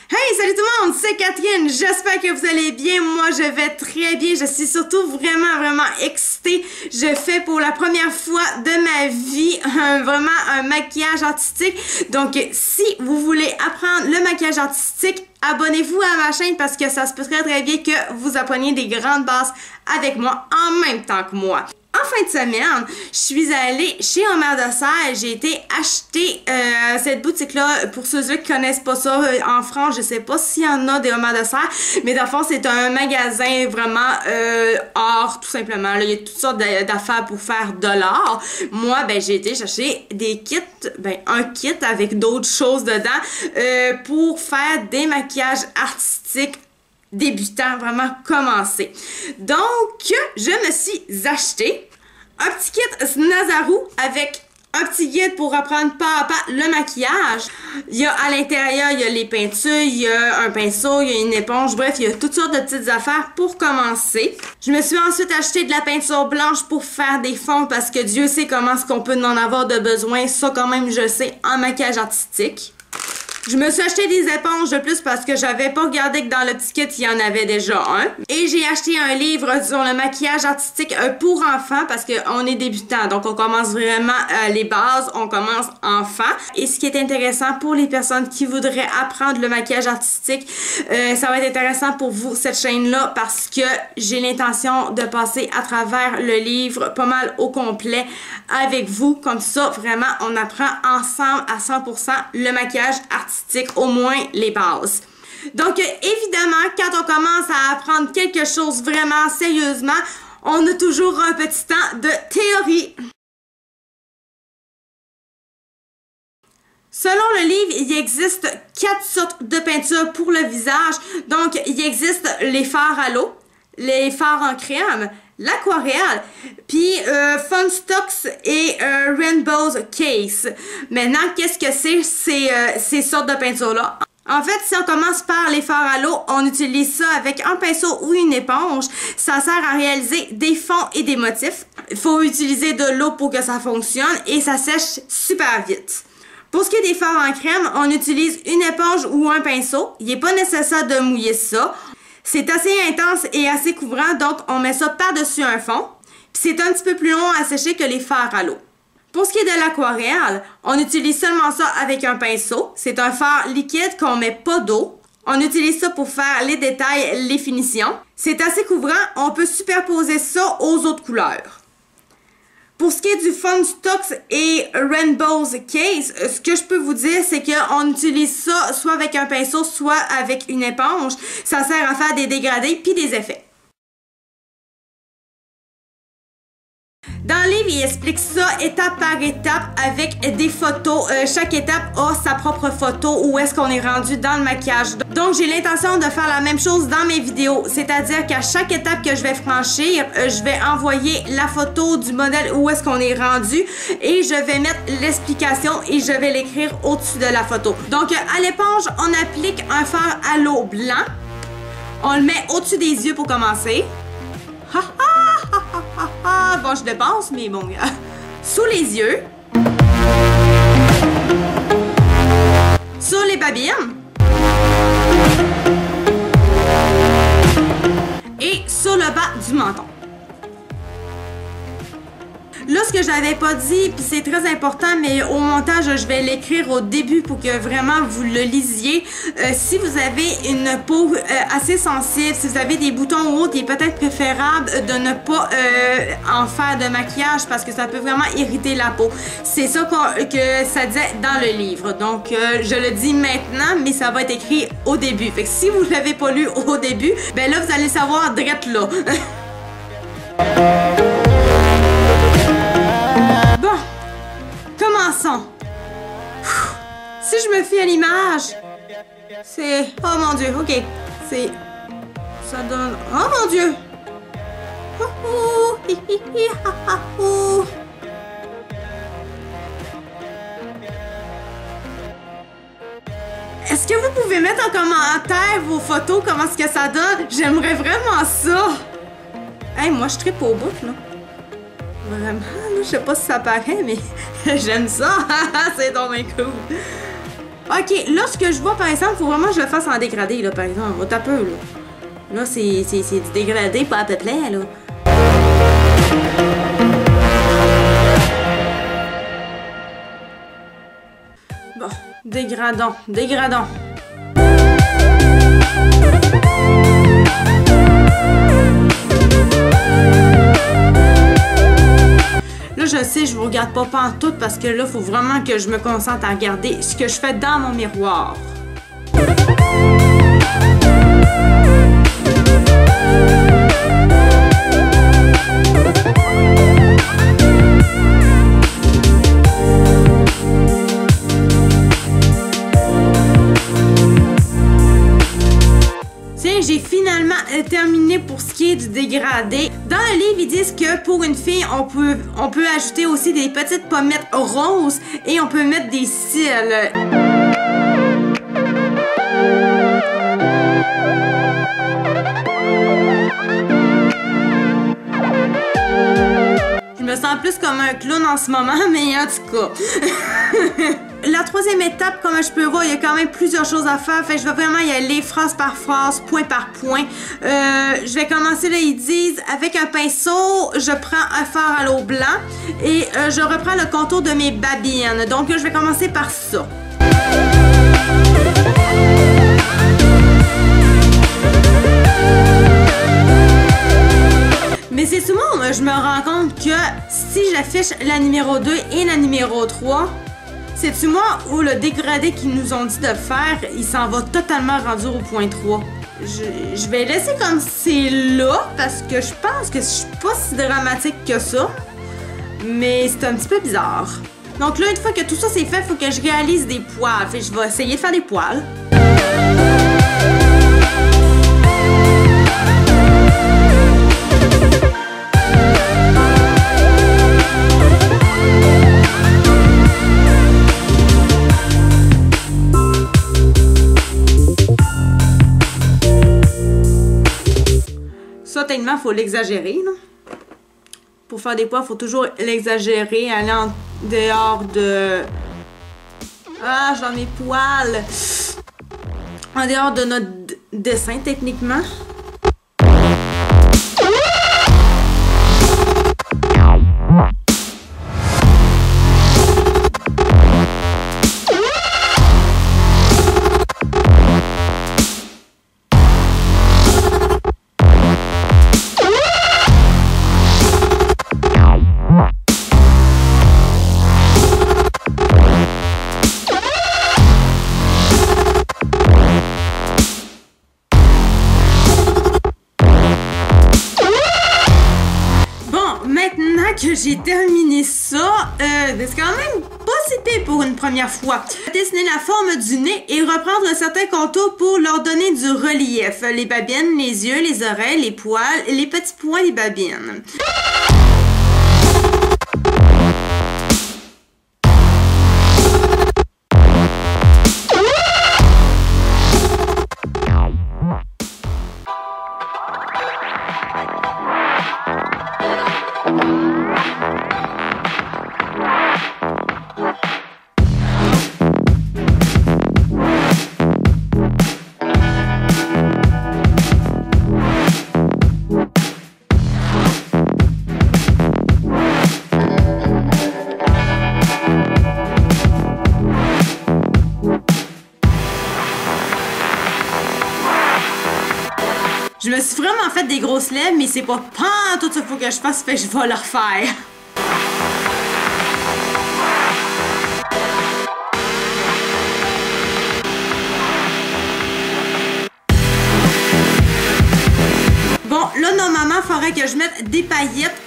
Hey, salut tout le monde, c'est Catherine, j'espère que vous allez bien, moi je vais très bien, je suis surtout vraiment excitée. Je fais pour la première fois de ma vie vraiment un maquillage artistique. Donc si vous voulez apprendre le maquillage artistique, abonnez-vous à ma chaîne parce que ça se peut très bien que vous appreniez des grandes bases avec moi en même temps que moi. En fin de semaine, je suis allée chez Homer de Serre. J'ai été acheter cette boutique-là. Pour ceux qui connaissent pas ça, en France, je sais pas s'il y en a des Homer de Serre, mais dans le fond, c'est un magasin vraiment art, tout simplement. Là, il y a toutes sortes d'affaires pour faire de l'art. Moi, ben, j'ai été chercher des kits, un kit avec d'autres choses dedans pour faire des maquillages artistiques débutant, vraiment commencé. Donc, je me suis acheté un petit kit Nazaru avec un petit guide pour apprendre pas à pas le maquillage. Il y a à l'intérieur, il y a les peintures, il y a un pinceau, il y a une éponge, bref, il y a toutes sortes de petites affaires pour commencer. Je me suis ensuite acheté de la peinture blanche pour faire des fonds parce que Dieu sait comment est-ce qu'on peut en avoir de besoin. Ça, quand même, je sais, en maquillage artistique. Je me suis acheté des éponges de plus parce que j'avais pas regardé que dans le petit kit, il y en avait déjà un. Et j'ai acheté un livre sur le maquillage artistique pour enfants parce qu'on est débutant. Donc, on commence vraiment les bases, on commence enfant. Et ce qui est intéressant pour les personnes qui voudraient apprendre le maquillage artistique, ça va être intéressant pour vous, cette chaîne-là, parce que j'ai l'intention de passer à travers le livre pas mal au complet avec vous. Comme ça, vraiment, on apprend ensemble à 100% le maquillage artistique. Au moins les bases. Donc, évidemment, quand on commence à apprendre quelque chose vraiment sérieusement, on a toujours un petit temps de théorie. Selon le livre, il existe 4 sortes de peintures pour le visage. Donc, il existe les fards à l'eau, les fards en crème, l'aquarelle, puis Fun Stocks et Rainbow's Case. Maintenant, qu'est-ce que c'est ces sortes de peintures-là? En fait, si on commence par les fards à l'eau, on utilise ça avec un pinceau ou une éponge. Ça sert à réaliser des fonds et des motifs. Il faut utiliser de l'eau pour que ça fonctionne et ça sèche super vite. Pour ce qui est des fards en crème, on utilise une éponge ou un pinceau. Il n'est pas nécessaire de mouiller ça. C'est assez intense et assez couvrant, donc on met ça par-dessus un fond. Puis c'est un petit peu plus long à sécher que les fards à l'eau. Pour ce qui est de l'aquarelle, on utilise seulement ça avec un pinceau. C'est un fard liquide qu'on met pas d'eau. On utilise ça pour faire les détails, les finitions. C'est assez couvrant, on peut superposer ça aux autres couleurs. Pour ce qui est du Fun Stocks et Rainbow's Case, ce que je peux vous dire, c'est qu'on utilise ça soit avec un pinceau, soit avec une éponge. Ça sert à faire des dégradés puis des effets. Dans le livre, il explique ça étape par étape avec des photos. Chaque étape a sa propre photo où est-ce qu'on est rendu dans le maquillage. Donc, j'ai l'intention de faire la même chose dans mes vidéos. C'est-à-dire qu'à chaque étape que je vais franchir, je vais envoyer la photo du modèle où est-ce qu'on est rendu et je vais mettre l'explication et je vais l'écrire au-dessus de la photo. Donc, à l'éponge, on applique un fard à l'eau blanc. On le met au-dessus des yeux pour commencer. Bon, je dépense, mais bon, sous les yeux, sur les babines et sur le bas du menton. Là, ce que j'avais pas dit, puis c'est très important, mais au montage, je vais l'écrire au début pour que vraiment vous le lisiez. Si vous avez une peau assez sensible, si vous avez des boutons ou autres, il est peut-être préférable de ne pas en faire de maquillage parce que ça peut vraiment irriter la peau. C'est ça que ça disait dans le livre. Donc, je le dis maintenant, mais ça va être écrit au début. Fait que si vous ne l'avez pas lu au début, ben là, vous allez savoir direct là. Bon, commençons. Si je me fie à l'image, c'est... Oh mon Dieu, ok. C'est... Ça donne... Oh mon Dieu! Est-ce que vous pouvez mettre en commentaire vos photos, comment est-ce que ça donne? J'aimerais vraiment ça! Hey, moi je trippe au bout, là. Vraiment, là, je sais pas si ça paraît, mais j'aime ça. C'est donc bien cool. Ok, là, ce que je vois, par exemple, faut vraiment que je le fasse en dégradé, là, par exemple. T'as peu, là. Là, c'est du dégradé, pas à peu près, là. Bon, dégradons. Là, je sais, je vous regarde pas pantoute parce que là, faut vraiment que je me concentre à regarder ce que je fais dans mon miroir. J'ai finalement terminé pour ce qui est du dégradé. Dans le livre, ils disent que pour une fille, on peut ajouter aussi des petites pommettes roses et on peut mettre des cils. Je me sens plus comme un clown en ce moment, mais en tout cas. La troisième étape, comme je peux voir, il y a quand même plusieurs choses à faire. Fait que je vais vraiment y aller phrase par phrase, point par point. Je vais commencer là, ils disent, avec un pinceau, je prends un fard à l'eau blanc et je reprends le contour de mes babines. Donc, je vais commencer par ça. Mais c'est souvent, je me rends compte que si j'affiche la numéro 2 et la numéro 3, c'est-tu moi où le dégradé qu'ils nous ont dit de faire, il s'en va totalement rendu au point 3. Je vais laisser comme c'est là, parce que je pense que je suis pas si dramatique que ça. Mais c'est un petit peu bizarre. Donc là, une fois que tout ça c'est fait, il faut que je réalise des poils. Fait que je vais essayer de faire des poils. Ça, tellement, faut l'exagérer, là. Pour faire des poils, faut toujours l'exagérer, aller en dehors de... Ah, j'en ai poils! En dehors de notre dessin, techniquement. Que j'ai terminé ça, c'est quand même pas si pire pour une première fois. Dessiner la forme du nez et reprendre certains contours pour leur donner du relief. Les babines, les yeux, les oreilles, les poils, les petits points des babines. Je me suis vraiment fait des grosses lèvres, mais c'est pas tout ce qu'il faut que je fasse, fait que je vais le refaire. Bon, là, normalement, il faudrait que je mette des paillettes,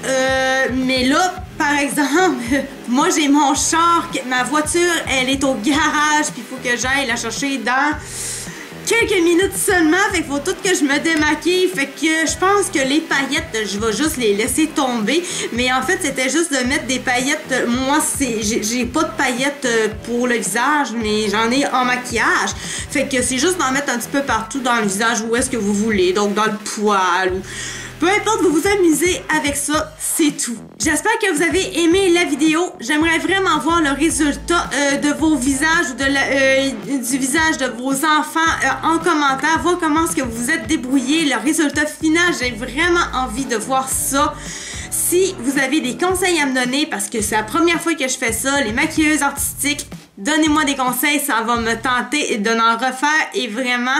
mais là, par exemple, moi, j'ai mon char, ma voiture, elle est au garage, puis il faut que j'aille la chercher dans... quelques minutes seulement, fait qu'il faut tout que je me démaquille, fait que je pense que les paillettes, je vais juste les laisser tomber, mais en fait, c'était juste de mettre des paillettes, moi, j'ai pas de paillettes pour le visage, mais j'en ai en maquillage, fait que c'est juste d'en mettre un petit peu partout dans le visage où est-ce que vous voulez, donc dans le poil, ou Peu importe, vous vous amusez avec ça, c'est tout. J'espère que vous avez aimé la vidéo. J'aimerais vraiment voir le résultat de vos visages ou du visage de vos enfants en commentaire, voir comment est-ce que vous vous êtes débrouillés, le résultat final. J'ai vraiment envie de voir ça. Si vous avez des conseils à me donner, parce que c'est la première fois que je fais ça, les maquilleuses artistiques, donnez-moi des conseils, ça va me tenter de n'en refaire et vraiment,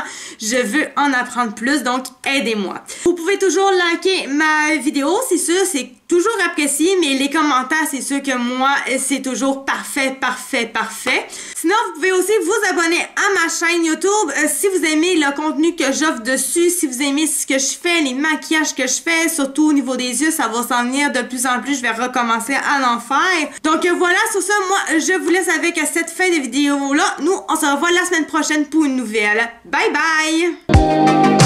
je veux en apprendre plus, donc aidez-moi. Vous pouvez toujours liker ma vidéo, c'est sûr, c'est toujours apprécié, mais les commentaires, c'est sûr que moi, c'est toujours parfait, parfait, parfait. Sinon, vous pouvez aussi vous abonner à ma chaîne YouTube si vous aimez le contenu que j'offre dessus, si vous aimez ce que je fais, les maquillages que je fais, surtout au niveau des yeux, ça va s'en venir de plus en plus, je vais recommencer à l'en faire. Donc voilà, sur ça, moi, je vous laisse avec cette fin de vidéo-là. Nous, on se revoit la semaine prochaine pour une nouvelle. Bye bye!